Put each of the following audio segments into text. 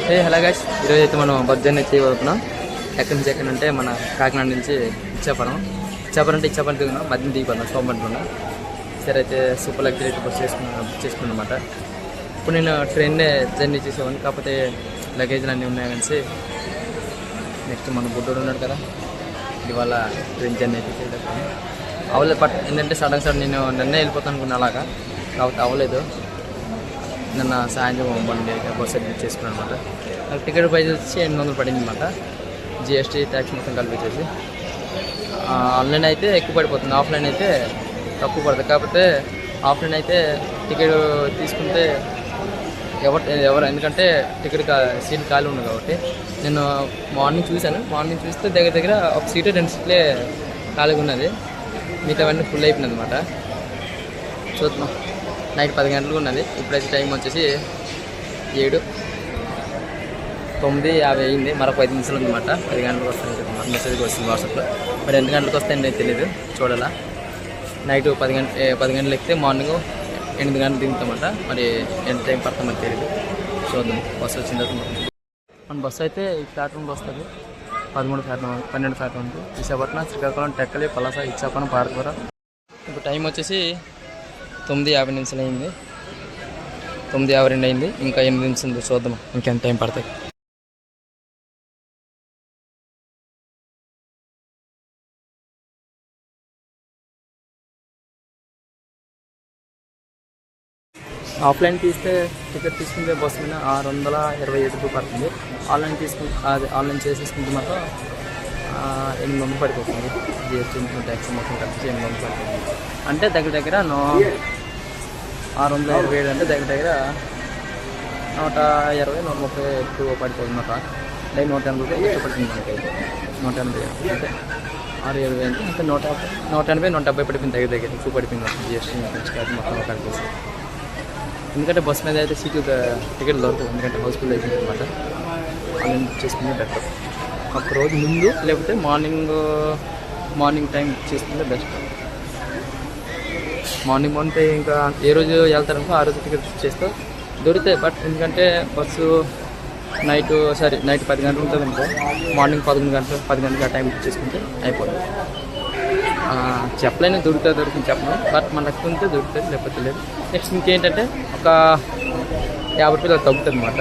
Hello guys, ఈరోజు అయితే మనం బస్ జర్నీ చేయబోతున్నాం. ఎక్కడి నుంచి ఎక్కడంటే మన కాకినాడ నుంచి ఇచ్చాపురం అంటే ఇచ్చాపురం దిగున్నాం, మధ్యన దిగిపోతున్నాం సోమబంటున్నా. సరే అయితే సూపర్ లగ్జరీ బస్ చేసుకున్నాం అనమాట. ఇప్పుడు నేను ట్రైన్నే జర్నీ చేసేవాడిని, కాకపోతే లగేజ్లు అన్నీ ఉన్నాయి అనేసి నెక్స్ట్ మన బుడ్డోడు ఉన్నాడు కదా, ఇవాళ ట్రైన్ జర్నీ అయితే చేయలేకపోయాను. అవ్వలేదు. బట్ ఏంటంటే సడన్ నేను నిన్నే వెళ్ళిపోతాను అనుకున్నా, అలాగా కాకపోతే అవ్వలేదు. నిన్న సాయంత్రం బండి బస్సు బుక్ చేసుకున్నాను అనమాట. నాకు టికెట్ ప్రైస్ వచ్చి 800 పడింది అనమాట, జిఎస్టీ ట్యాక్స్ మొత్తం కలిపించేసి. ఆన్లైన్ అయితే ఎక్కువ పడిపోతుంది, ఆఫ్లైన్ అయితే తక్కువ పడుతుంది. కాకపోతే ఆఫ్లైన్ అయితే టికెట్ తీసుకుంటే ఎవరు ఎందుకంటే టికెట్ సీట్ ఖాళీ ఉంది కాబట్టి. నేను మార్నింగ్ చూస్తే దగ్గర ఒక సీటు 2 సీట్లే ఖాళీగా ఉన్నది, మిగతావన్నీ ఫుల్ అయిపోయింది అనమాట. చూద్దాం. నైట్ 10 గంటలకు ఉన్నది, ఇప్పుడైతే టైం వచ్చేసి 7:09:50 అయింది. మరొక 5 నిమిషాలు ఉందన్నమాట. 10 గంటలకు వస్తాయి మెసేజ్కి వస్తుంది వాట్సాప్లో. మరి ఎన్ని గంటలకు వస్తాయని నేను తెలియదు, చూడాలా. నైట్ 10 గంటలు ఎక్కితే మార్నింగ్ 8 గంటలు దిగుతామన్నమాట. మరి ఎంత టైం పడుతుందని తెలియదు, చూద్దాం. బస్సు వచ్చిన తర్వాత మన బస్సు అయితే ఈ ప్లాట్ఫామ్లో వస్తుంది. 13 ప్లాట్ఫామ్ 12 ప్లాట్ఫామ్ ఉంది. విశాఖపట్నం, శ్రీకాకుళం, టెక్కలి, పలాస, ఇచ్చాపురం, పార్వతీపురం. ఇప్పుడు టైం వచ్చేసి 9:50 అయింది. 9:52 అయింది. ఇంకా 8 నిమిషాలు ఉంది, చూద్దాం ఇంకెంత టైం పడుతుంది. ఆఫ్లైన్ తీస్తే టికెట్ తీసుకుంటే బస్సు మీద 627 పడుతుంది. ఆన్లైన్ చేసేసుకుంటే మాత్రం 800 పడిపోతుంది. జిఎస్టీ ట్యాక్స్ మొత్తం కలిసి 800 పడుతుంది. అంటే దగ్గర 627 అంటే దగ్గర 120-130 ఎక్కువ పడిపోతుంది అన్నమాట. అంటే 180 రూపాయలు ఎక్కువ పడుతుంది మనకి. 180 అంటే 620 అంటే 180-170 పడిపోయింది. దగ్గర ఎక్కువ పడిపోయింది జిఎస్టీ మొత్తం కలిపేసి. ఎందుకంటే బస్ మీద అయితే టికెట్ దొరుకుతుంది, ఎందుకంటే హౌస్ఫుల్ అయిపోయింది అనమాట. ఆన్లైన్ చేసుకుంటే బెటర్. ఒక రోజు ముందు లేకపోతే మార్నింగ్ టైం చేసుకుంటే బెస్ట్. మార్నింగ్ అంటే ఇంకా ఏ రోజు వెళ్తారనుకో ఆ రోజు టికెట్ చేస్తే దొరుకుతాయి. బట్ ఎందుకంటే బస్సు నైట్ 10 గంటలు ఉంటుంది అనుకో, మార్నింగ్ 10 గంటలకు ఆ టైం చేసుకుంటే అయిపోతుంది. చెప్పలేని దొరుకుతుంది చెప్పను, బట్ మన లెక్క ఉంటే దొరుకుతుంది, లేకపోతే లేదు. నెక్స్ట్ ఇంకేంటంటే ఒక 50 రూపాయలు తగ్గుతుంది అనమాట.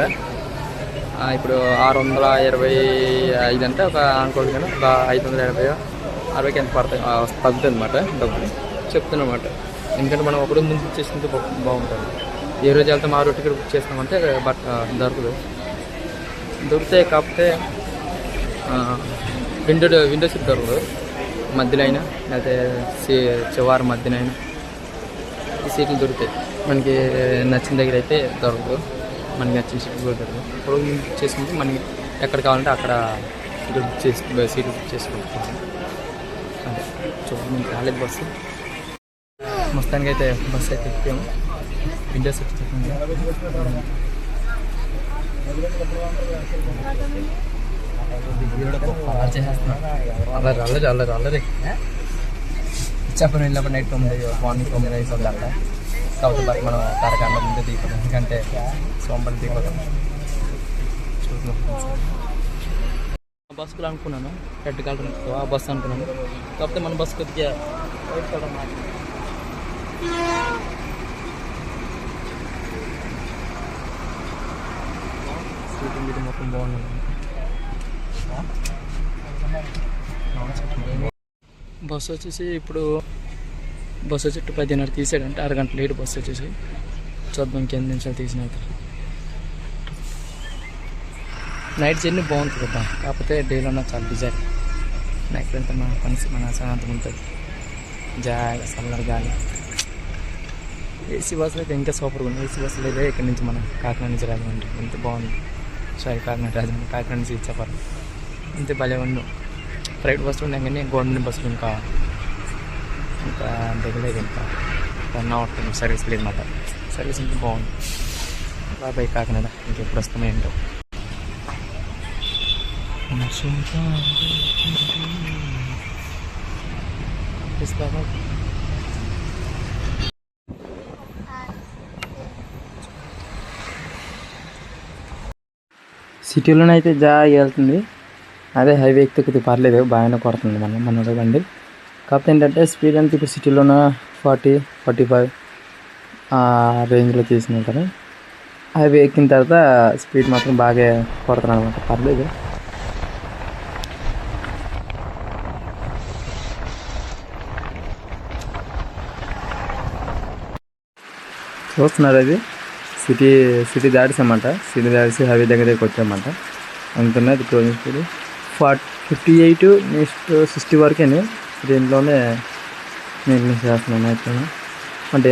ఇప్పుడు 625 అంటే ఒక అనుకోండి కానీ ఒక 580-60కి ఎంత పడుతుంది తగ్గుతుంది అనమాట డబ్బులు చెప్తున్నమాట. ఎందుకంటే మనం ఒకరోజు ముందు బుక్ చేసుకుంటే బాగుంటుంది. ఏ రోజు వెళ్తాం ఆ రోజు టికెట్ బుక్ చేస్తామంటే బట్ దొరుకుతాయి. కాకపోతే విండో సీట్ దొరకదు, మధ్యలో అయినా లేకపోతే చివరి మధ్యన అయినా ఈ సీట్లు దొరుకుతాయి. మనకి నచ్చిన దగ్గర అయితే దొరకదు, మనకి నచ్చిన సీట్లు కూడా దొరకదు. ఇప్పుడు బుక్ చేసుకుంటే మనకి ఎక్కడ కావాలంటే అక్కడ సీట్లు బుక్ చేసుకుంటాం. అదే చూడండి, మీకు రాలేదు బస్సు. మొత్తానికి అయితే బస్సు అయితే ఎక్కాము. విండో సీట్ అల్లరి ఇచ్చాపురం వెళ్ళినప్పుడు నైట్ 9 మార్నింగ్ 9 అవుతుంది అక్కడ. కాకపోతే బట్ మనం కారకాండ ముందే దిగిపోతాం, ఎందుకంటే సోమవారం దిగిపోతాం. చూద్దాం. బస్సులు అనుకున్నాను రెడ్ కలర్ ఆ బస్సు అనుకున్నాను, కాకపోతే మన బస్సు కొద్దిగా వైట్ కలర్ మాట. సీటింగ్ మొత్తం బాగుంది. బస్సు వచ్చేసి ఇప్పుడు బస్సు వచ్చి 10:30 తీసాడంటే 6 గంటల లేట్ బస్సు వచ్చేసి. చూద్దాం ఇంకెన్ని నిమిషాలు తీసినాక. నైట్ జర్నీ బాగుంటుంది కదా, కాకపోతే డేలో నాకు చాలా బిజీ. నైట్ అంతా మన శాంతం ఉంటుంది, జాగా చల్లగా గాలి. ఏసీ బస్సులు అయితే ఇంకా సూపర్గా ఉంది. ఏసీ బస్సులు అయితే ఇక్కడి నుంచి మన కాకినాడ నుంచి రాజమండ్రి ఎంత బాగుంది. కాకినాడ నుంచి ఇచ్చాపురం ఇంత భలే ఉంది. ప్రైవేట్ బస్సులు ఉన్నాయి కానీ గవర్నమెంట్ బస్సులు ఇంకా దగ్గరలేదు, ఇంకా 1 అవర్ సర్వీస్ లేదు మాట. సర్వీస్ ఇంకా బాగుంది. బాబాయ్ కాకినాడ ఇంకెప్పుడు వస్తామో ఏంటో. సిటీలోనే అయితే జాగా వెళ్తుంది. అదే హైవే ఎక్కితే కొద్దిగా పర్లేదు, బాగానే కొడుతుంది మన బండి. కాకపోతే ఏంటంటే స్పీడ్ అంతా ఇప్పుడు సిటీలోన 40-45 ఆ రేంజ్లో తీసుకుంటారు. హైవే ఎక్కిన తర్వాత స్పీడ్ మాత్రం బాగా కొడుతున్నాను అనమాట, పర్లేదు. చూస్తున్నారు అది సిటీ దాటిసామంట. సిటీ దాటిసి హైవే దగ్గరికి వచ్చామంట. అంతున్నది క్లోజింగ్ స్పీడ్ 58, నెక్స్ట్ 60 వరకే. దీంట్లోనే మెయింటెనెన్స్ చేస్తున్నాను అయితే. అంటే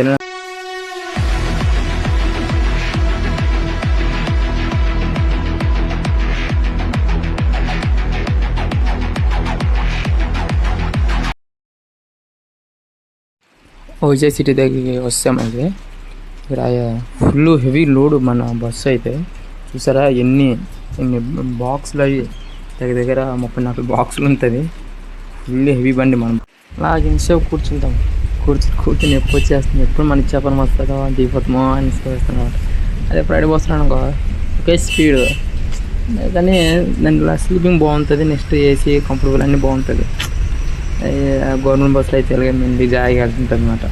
విజయ్ సిటీ దగ్గరికి వస్తామైతే ఇక్కడ ఫుల్ హెవీ లోడ్ మన బస్సు అయితే. చూసారా ఎన్ని బాక్సులు అవి దగ్గర 34 బాక్సులు ఉంటుంది. ఫుల్ హెవీ బండి. మనం అలా ఎంతసేపు కూర్చుంటాం, కూర్చుని ఎప్పుడు వచ్చేస్తుంది, ఎప్పుడు మన ఇచ్చాపని వస్తుందో దిగిపోతామో అని వస్తున్నాం. అదే ఫ్రైడే వస్తున్నాను అనుకో ఒకే స్పీడ్, కానీ దాంట్లో స్లీపింగ్ బాగుంటుంది. నెక్స్ట్ ఏసీ కంఫర్టబుల్ అన్నీ బాగుంటుంది. గవర్నమెంట్ బస్సులో అయితే మంది జాయిగా వెళ్తుంటుంది అనమాట.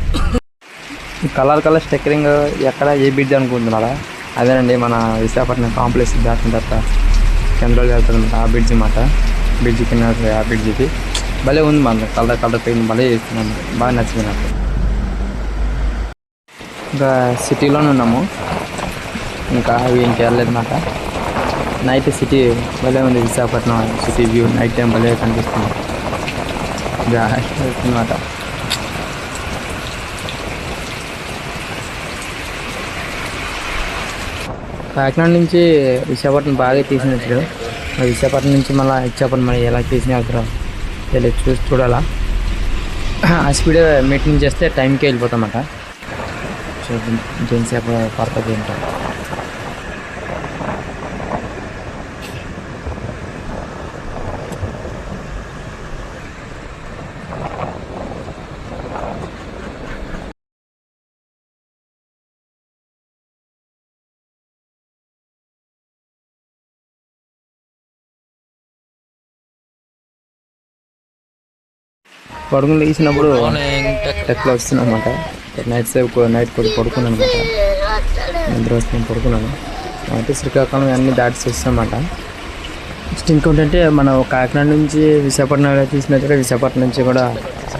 కలర్ స్టిక్కరింగ్ ఎక్కడ ఏ బ్రిడ్జ్ అనుకుంటున్నారా? అదేనండి మన విశాఖపట్నం కాంప్లెక్స్ దాటిన తర్వాత చంద్రబాబు వెళ్తుంది అనమాట. ఆ బ్రిడ్జ్ అన్నమాట. బ్రిడ్జ్ కింద ఆ బ్రిడ్జ్కి భలే ఉంది. మన కలర్ పెయింట్ భలే చేస్తున్నాను, బాగా నచ్చింది నాకు. ఇంకా సిటీలోనే ఉన్నాము, ఇంకా ఇంక వెళ్ళలేదన్నమాట. నైట్ సిటీ భలే ఉంది. Visakhapatnam city view night time భలే కనిపిస్తుంది అన్నమాట. కాకినాడ నుంచి విశాఖపట్నం బాగా తీసినట్లు. విశాఖపట్నం నుంచి మళ్ళీ ఇచ్చాపట్నం మళ్ళీ ఎలా తీసిన తెలియదు, చూడాలా. ఆ స్పీడ్ మెయింటైన్ చేస్తే టైంకి వెళ్ళిపోతామన్నమాట. సో ఎంతసేపు పడుతుంది ఏంటో. పడుకుని లేచినప్పుడు టెక్లో వస్తున్నాను అనమాట. నైట్ కొద్దిగా పడుకున్నాను అనమాట. నిద్ర వస్తున్నాను, పడుకున్నాను. అయితే శ్రీకాకుళం అన్నీ దాటి వస్తామన్నమాట. నెక్స్ట్ ఇంకోటంటే మనం కాకినాడ నుంచి విశాఖపట్నం తీసినట్టుగా విశాఖపట్నం నుంచి కూడా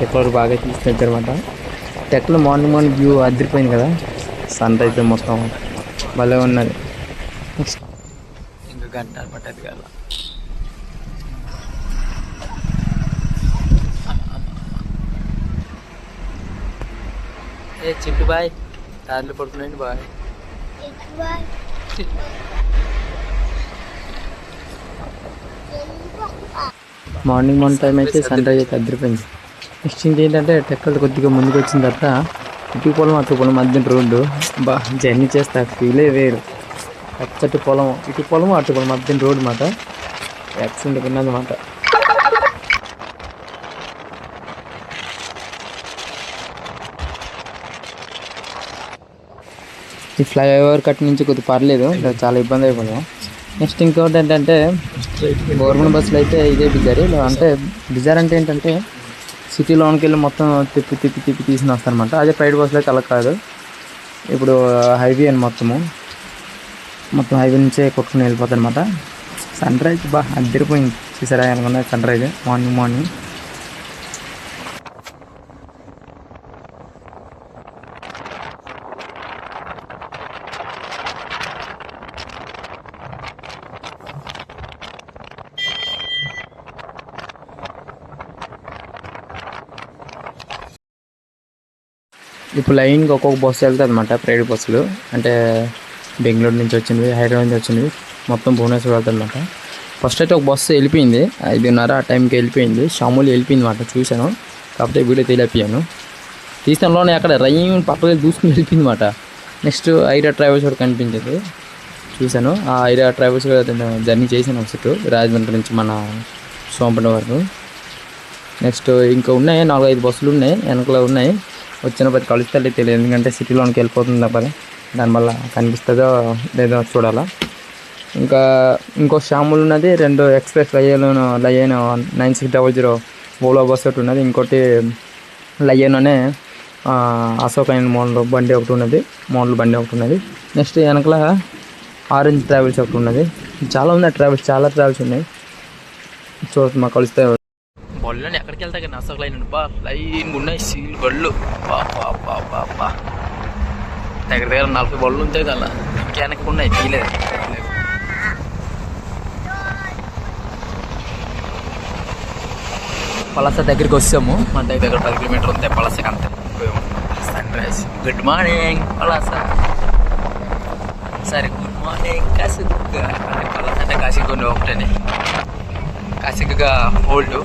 టెక్లో బాగా తీసినట్టు అనమాట. టెక్లో మార్నింగ్ వ్యూ అదిరిపోయింది కదా, సన్ అయితే మొత్తం భలే ఉన్నది. నెక్స్ట్ ఇంకా గంట పట్టదు కదా. చింటూ బాయ్, దాంట్లో పడుకున్నాండి బాయ్. మార్నింగ్ టైం అయితే సన్ రైజ్ అయితే అదిరిపోయింది. నెక్స్ట్ ఏంటంటే టెక్కలు కొద్దిగా ముందుకు వచ్చిన తర్వాత ఇటు పొలం అటు పొలం మధ్య రోడ్డు జర్నీ చేస్తా ఫీలే వేరు. పచ్చటి పొలం, ఇటు పొలం అటు పొలం మధ్య రోడ్డు మాట యాక్సిడెంట్ ఉన్నదన్నమాట. ఈ ఫ్లైఓవర్ కట్ నుంచి కొద్దిగా పర్లేదు, చాలా ఇబ్బంది అయిపోయాం. నెక్స్ట్ ఇంకోటి ఏంటంటే గవర్నమెంట్ బస్సులు అయితే ఇదే బిజారు. అంటే బిజార్ అంటే ఏంటంటే సిటీలోనికి వెళ్ళి మొత్తం తిప్పి తీసిన వస్తారనమాట. అదే ప్రైవేట్ బస్సులో అయితే అలా కాదు. ఇప్పుడు హైవే అని మొత్తం హైవే నుంచే కొట్టుకుని వెళ్ళిపోతారు అనమాట. సన్ రైజ్ అదిరిపోయింది. చూసారా అనుకున్నా సన్ రైజ్ మార్నింగ్. ఇప్పుడు లైన్కి ఒక్కొక్క బస్సు వెళ్తుంది అనమాట. ప్రైవేట్ బస్సులు అంటే బెంగళూరు నుంచి వచ్చినవి, హైదరాబాద్ నుంచి వచ్చినవి, మొత్తం భువనేశ్వర్ వెళ్తుంది అనమాట. ఫస్ట్ అయితే ఒక బస్సు వెళ్ళిపోయింది 5:30 ఆ టైంకి వెళ్ళిపోయింది. షాములు వెళ్ళిపోయింది అనమాట. చూశాను, కాకపోతే వీడియో తెలియపోయాను. తీసినలోనే అక్కడ రైన్ పక్కన దూసుకుని వెళ్ళిపోయింది అనమాట. నెక్స్ట్ ఐరా ట్రావెల్స్ కూడా కనిపించింది, చూశాను. ఆ ఐరా ట్రావెల్స్ కూడా జర్నీ చేశాను ఒకసారి రాజమండ్రి నుంచి మన సోంపేట వరకు. నెక్స్ట్ ఇంకా ఉన్నాయి 4-5 బస్సులు ఉన్నాయి, వెనకలో ఉన్నాయి. వచ్చిన ప్రతి కలుస్తే తెలియదు, ఎందుకంటే సిటీలోనికి వెళ్ళిపోతుంది తప్ప దానివల్ల కనిపిస్తుందో లేదో చూడాలా. ఇంకా ఇంకో షాముల్ ఉన్నది, 2 ఎక్స్ప్రెస్ లయన్ 9600 ఓలా బస్ ఒకటి ఉన్నది, ఇంకోటి లయన్లోనే అశోక్ అయిన మోడల్ బండి ఒకటి ఉన్నది. నెక్స్ట్ వెనకల ఆరెంజ్ ట్రావెల్స్ ఒకటి ఉన్నది. చాలా ఉన్నాయి ట్రావెల్స్, చాలా ట్రావెల్స్ ఉన్నాయి. చూడండి మాకు కలిస్తే బళ్ళు ఎక్కడికి వెళ్తా కానీ అశోక్ లైన్ లైన్ ఉన్నాయి, సీల్ బళ్ళు దగ్గర 40 బళ్ళు ఉంటాయి కదా, వెనక్కి ఉన్నాయి తీయలేదు. పలాస దగ్గరికి వచ్చాము, మన దగ్గర 10 కిలోమీటర్లు ఉంటాయి పలాసకి అంతే. Sunrise. Good morning Palasa. సరే గుడ్ మార్నింగ్ కాశీక్. పలాస అంటే కాశీక్ ఒకటేనే, కాశీక్గా ఓల్డ్,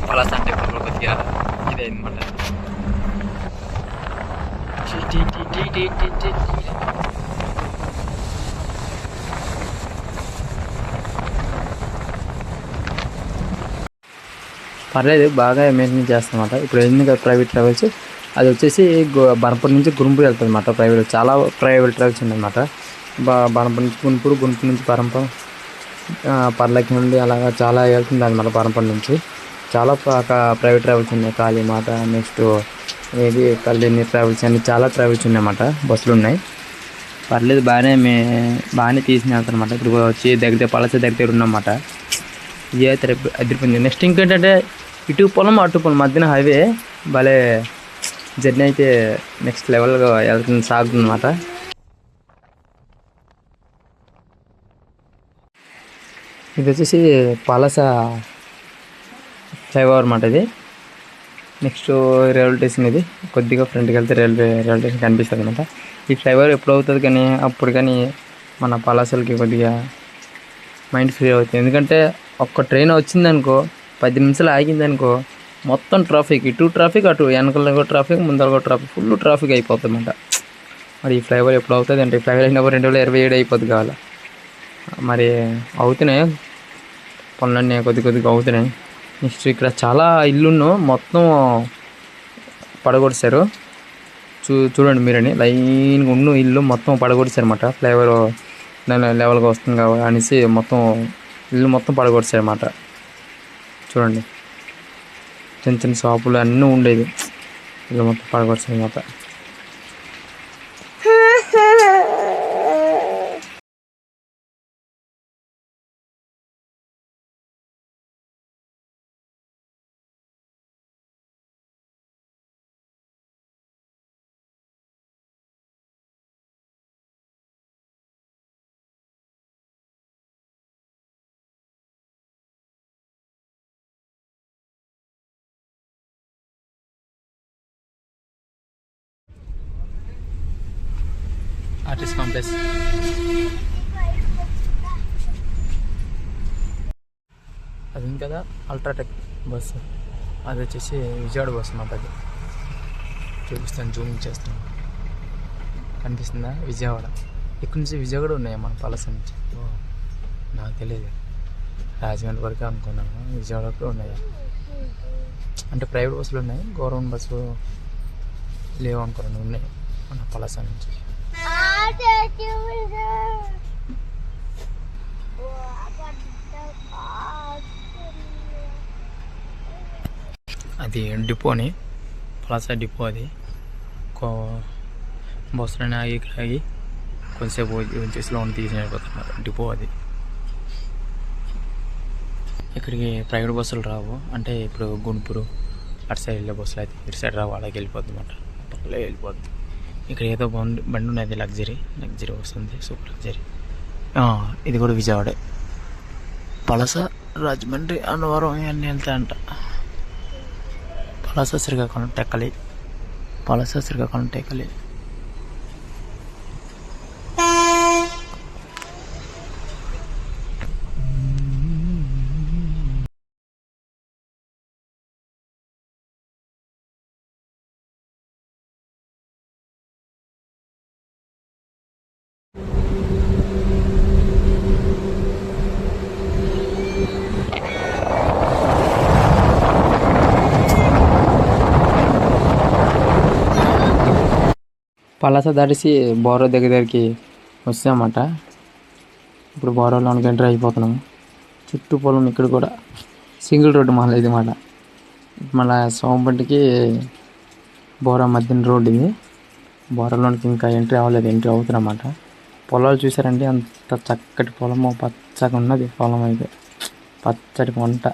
పలాస అంటే ఇప్పుడు కొద్దిగా ఇదే అనమాట. పర్లేదు, బాగా మెయింటైన్ చేస్తామన్నమాట. ఇప్పుడు ఎందుకు ప్రైవేట్ ట్రావెల్స్ అది వచ్చేసి బనపూర్ నుంచి గుంటూరు వెళ్తుంది అన్నమాట. చాలా ప్రైవేట్ ట్రావెల్స్ ఉన్నాయన్నమాట. బనపూర్ నుంచి గుంటూరు, గుంటూరు నుంచి పరంపర, పర్లకి నుండి అలాగా చాలా వెళ్తుంది అన్నమాట. బనపూర్ నుంచి చాలా ప్రైవేట్ ట్రావెల్స్ ఉన్నాయి. కాళీమాత, నెక్స్ట్ ఏది కళ్యాణి ట్రావెల్స్ అని చాలా ట్రావెల్స్ ఉన్నాయన్నమాట. బస్సులు ఉన్నాయి. పర్లేదు, బాగానే తీసిన వెళ్తారనమాట. ఇప్పుడు వచ్చి దగ్గర పలాస దగ్గర ఉన్నమాట. ఇది అయితే అదిరిపోయింది. నెక్స్ట్ ఇంకేంటంటే ఇటు పొలం అటు పొలం మధ్యన హైవే భలే జర్నీ అయితే నెక్స్ట్ లెవెల్గా సాగుతుంది అన్నమాట. ఇది వచ్చేసి పలాస ఫ్లైఓవర్ అన్నమాట. ఇది నెక్స్ట్ రైల్వే స్టేషన్. ఇది కొద్దిగా ఫ్రంట్కి వెళ్తే రైల్వే స్టేషన్ కనిపిస్తుంది అనమాట. ఈ ఫ్లైఓవర్ ఎప్పుడు అవుతుంది కానీ అప్పుడు కానీ మన పలాసలకి కొద్దిగా మైండ్ ఫ్రీ అవుతుంది. ఎందుకంటే ఒక్క ట్రైన్ వచ్చిందనుకో, 10 నిమిషాలు ఆగిందనుకో, మొత్తం ట్రాఫిక్, ఇటు ట్రాఫిక్, అటు వెనకాల ట్రాఫిక్, ముందర ట్రాఫిక్, ఫుల్ ట్రాఫిక్ అయిపోతుంది అన్నమాట. మరి ఈ ఫ్లైఓవర్ ఎప్పుడు అవుతుంది అంటే, ఈ ఫ్లైఓవర్ అయినప్పుడు 2027 అయిపోతుంది కావాలి. మరి అవుతున్నాయి పనులన్నీ, కొద్దిగా అవుతున్నాయి. నెక్స్ట్ ఇక్కడ చాలా ఇల్లును మొత్తం పడగొడిచారు. చూడండి మీరని, లైన్గా ఉన్న ఇల్లు మొత్తం పడగొడిచారు అన్నమాట. ఫ్లైఓవర్ లెవెల్గా వస్తుంది కాబట్టి అనేసి మొత్తం ఇల్లు మొత్తం పడగొడిచారు అన్నమాట. చూడండి, చిన్న చిన్న షాపులు అన్నీ ఉండేది, ఇల్లు మొత్తం పడగొడిచారు అన్నమాట. Artist complex. అది ఉంది కదా అల్ట్రాటెక్ బస్సు, అది వచ్చేసి విజయవాడ బస్సు అన్నమాట. అది చూపిస్తాను, జూమింగ్ చేస్తాను. కనిపిస్తుందా విజయవాడ? ఇక్కడ నుంచి విజయవాడ ఉన్నాయా మన పలాస నుంచి? నాకు తెలియదు, రాజమండ్రి వరకు అనుకున్నాను. విజయవాడకు ఉన్నాయా అంటే ప్రైవేట్ బస్సులు ఉన్నాయి, గవర్నమెంట్ బస్సు లేవు అనుకున్నాను. ఉన్నాయి మన పలాస నుంచి. అది డిపోని, పలాస డిపో. అది బస్సులని ఆగి కొంచెంసేపు వచ్చేసి లోన్ తీసి వెళ్ళిపోతున్నారు. డిపో అది. ఇక్కడికి ప్రైవేట్ బస్సులు రావు, అంటే ఇప్పుడు గుంటూరు అటు సైడ్ వెళ్ళే బస్సులు అయితే ఇటు సైడ్ రావు, అలాగే వెళ్ళిపోద్ది అన్నమాట. పక్కలే వెళ్ళిపోద్ది. ఇక్కడ ఏదో బండి ఉన్నది, లగ్జరీ వస్తుంది, సూపర్ లగ్జరీ. ఇది కూడా విజయవాడే. పలాస, రాజమండ్రి, అన్నవరం ఇవన్నీ వెళ్తాయంట. పలాస, శ్రీకాకుళం, టెక్కలి. పలాస, శ్రీకాకుళం, టెక్కలి. పలాస దాటిసి బోర్ర దగ్గరికి వచ్చామన్నమాట. ఇప్పుడు బోరాలోనికి ఎంటర్ అయిపోతున్నాము. చుట్టూ పొలం ఇక్కడ కూడా సింగిల్ రోడ్డు మళ్ళీ ఇది మాట. మళ్ళీ సోమబంటికి బోరా మధ్యన రోడ్డు ఇది. బోరాలోనికి ఇంకా ఎంట్రీ అవ్వలేదు, ఎంట్రీ అవుతున్నమాట. పొలాలు చూసారండి, అంత చక్కటి పొలము, పచ్చగా ఉన్నది పొలం అయితే, పచ్చటి పంట.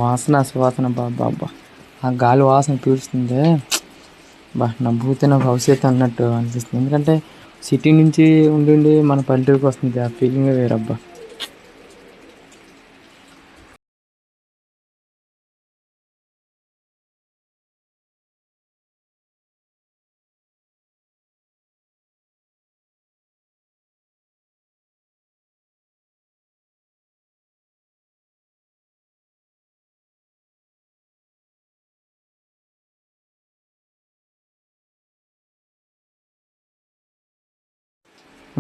వాసన సువాసన బాబా, ఆ గాలి వాసన పీల్చుతుందే నా భూతి నా భవిష్యత్తు అన్నట్టు అనిపిస్తుంది. ఎందుకంటే సిటీ నుంచి ఉండి మన పల్లెటూరుకి వస్తుంది, ఆ ఫీలింగే వేరబ్బా.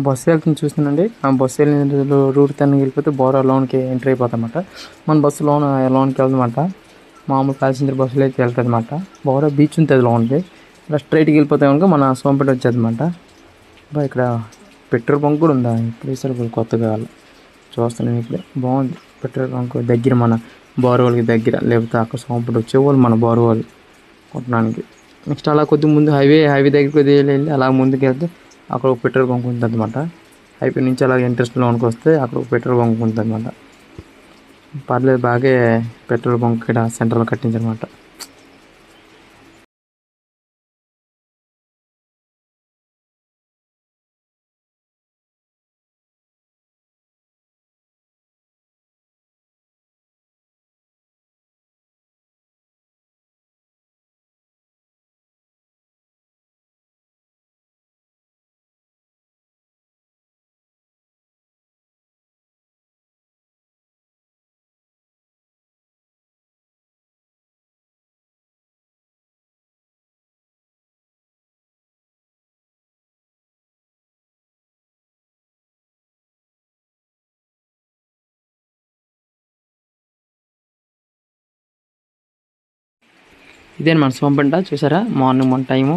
బస్సు వెళ్తుంది చూస్తున్నాండి. ఆ బస్సు వెళ్ళిన రూట్ తను వెళ్ళిపోతే బోరా లోన్కి ఎంట్రీ అయిపోతామన్నమాట. మన బస్సు లోన్కి వెళ్దామంట. మామూలు ప్యాసింజర్ బస్సులో అయితే వెళ్తుంది అనమాట. బోరా బీచ్ ఉంటుంది లోన్కి. ఇలా స్ట్రైట్కి వెళ్ళిపోతే కనుక మన సోంపేట వచ్చేది అనమాట. ఇక్కడ పెట్రోల్ బంక్ కూడా ఉందా? ఇప్పుడు వేసారు కొత్తగా, చూస్తున్నాను ఇప్పుడే. బాగుంది పెట్రోల్ బంక్ దగ్గర, మన బోర్వెల్కి దగ్గర. లేకపోతే అక్కడ సోంపేట వచ్చేవాళ్ళు మన బోర్వెల్ కొట్టడానికి. నెక్స్ట్ అలా కొద్దిగా ముందు హైవే దగ్గరికి కొద్దిగా వెళ్ళి అలా ముందుకు వెళ్తే అక్కడ ఒక పెట్రోల్ బంక్ ఉంటుంది అనమాట. హైవే నుంచి అలాగే ఇంట్రెస్ట్ లోనికి వస్తే అక్కడ ఒక పెట్రోల్ బంక్ ఉంటుంది అనమాట. పర్లేదు, బాగా పెట్రోల్ బంక్ ఇక్కడ సెంటర్లో కట్టించనమాట. ఇదే మన సోంపేట చూసారా, మార్నింగ్ టైము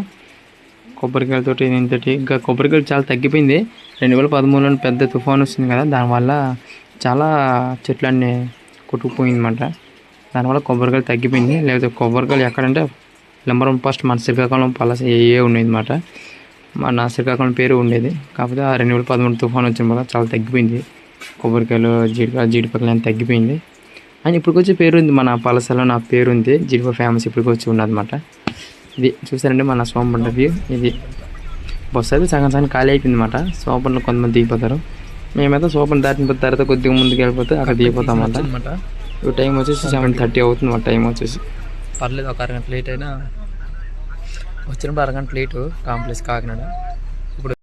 కొబ్బరికాయలతో దీంతోటి. ఇంకా కొబ్బరికాయలు చాలా తగ్గిపోయింది. 2013లో పెద్ద తుఫాన్ వచ్చింది కదా, దానివల్ల చాలా చెట్లన్నీ కొట్టుకుపోయిందన్నమాట. దానివల్ల కొబ్బరికాయలు తగ్గిపోయింది. లేకపోతే కొబ్బరికాయలు ఎక్కడంటే నెంబర్ 1 ఫస్ట్ మన శ్రీకాకుళం పలాస ఉండేది అనమాట. మన శ్రీకాకుళం పేరు ఉండేది. కాకపోతే ఆ 2013 తుఫాన్ వచ్చిన వల్ల చాలా తగ్గిపోయింది. కొబ్బరికాయలు జీడిపక్కలు అని తగ్గిపోయింది. అని ఇప్పటికొచ్చి పేరు ఉంది మన పలసలో, నా పేరు ఉంది, జీడిపప్పు ఫేమస్ ఇప్పటికొచ్చి ఉన్నదన్నమాట. ఇది చూసారండి మన సోంపేట వ్యూ. ఇది బస్సు అయితే సగం ఖాళీ అయిపోయింది అనమాట. సోంపేటలో కొంతమంది దిగిపోతారు. మేమైతే సోంపేట దాటిన తర్వాత కొద్దిగా ముందుకు వెళ్ళిపోతే అక్కడ దిగిపోతాం అనమాట. ఇప్పుడు టైం వచ్చేసి 7:30 అవుతుంది మా టైం వచ్చేసి. పర్లేదు, ఒక అరగంట లేట్ అయినా వచ్చినప్పుడు అరగంట లేటు కాంప్లెక్స్ కాకినాడ. ఇప్పుడు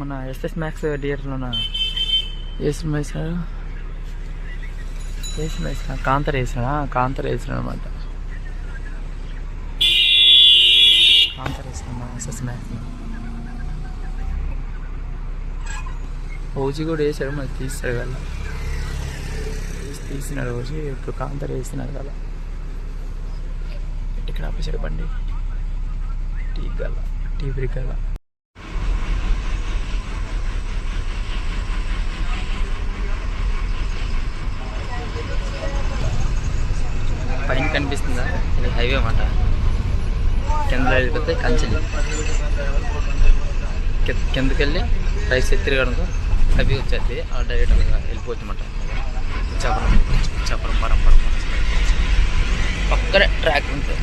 మన ఎస్ఎస్ మ్యాక్స్ థియేటర్లోన వేసినాడు కాంతర వేసినాడు అనమాట. కాంతర వేసినా ఎస్ఎస్ మ్యాక్స్. ఓజీ కూడా వేసాడు, మరి తీస్తాడు కదా, తీసినాడు ఓజీ. ఇప్పుడు కాంతర వేసినాడు కదా. ఇక్కడ ఆపేసాడు బండి, టీ బ్రేక్ గల. పైన కనిపిస్తుందా, ఇది హైవే అన్నమాట. కింద వెళ్ళిపోతే కంచెలి, కిందకి వెళ్ళి రైస్ ఎత్తిరి కనుక అవి వచ్చేది ఆ డైరెక్ట్ వెళ్ళిపోవచ్చు అన్నమాట. చపరం పరంపర పక్కనే ట్రాక్ ఉంటుంది.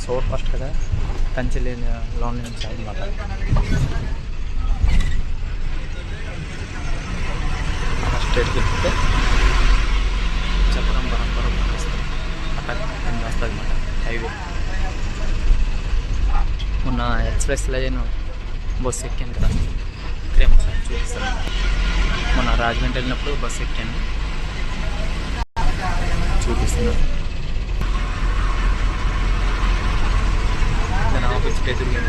సోర్ ఫస్ట్ కదా, కంచెలి లోన్ నుంచి అన్నమాట. స్ట్రేట్కి వెళ్తే చపరం పరంపర అక్కడ వస్తుంది అన్నమాట హైవే. మొన్న ఎక్స్ప్రెస్లో నేను బస్సు ఎక్కాను కదా, ఇక్కడే చూపిస్తాను. మొన్న రాజమండ్రి వెళ్ళినప్పుడు బస్సు ఎక్కాను, చూపిస్తున్నాను. దాని ఆఫీస్కి ఎదురుగా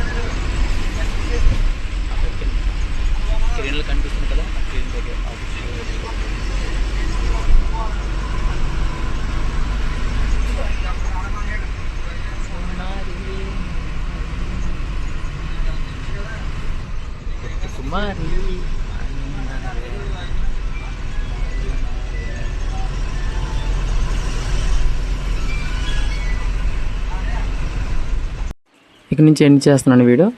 క్రేన్లు కనిపిస్తుంది కదా, క్రేన్ దగ్గర ఆఫీస్. మరి ఇక్కడ నుంచి ఎండ్ చేస్తున్నాను వీడియో.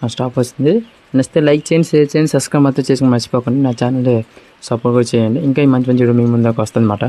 నా స్టాప్ వస్తుంది. నచ్చితే లైక్ చేయండి, షేర్ చేయండి, సబ్స్క్రైబ్ మాత్రం చేసుకుని మర్చిపోకండి. నా ఛానల్ సపోర్ట్ కూడా చేయండి. ఇంకా ఈ మంచి మంచి వీడియో మీ ముందుకు వస్తుంది అన్నమాట.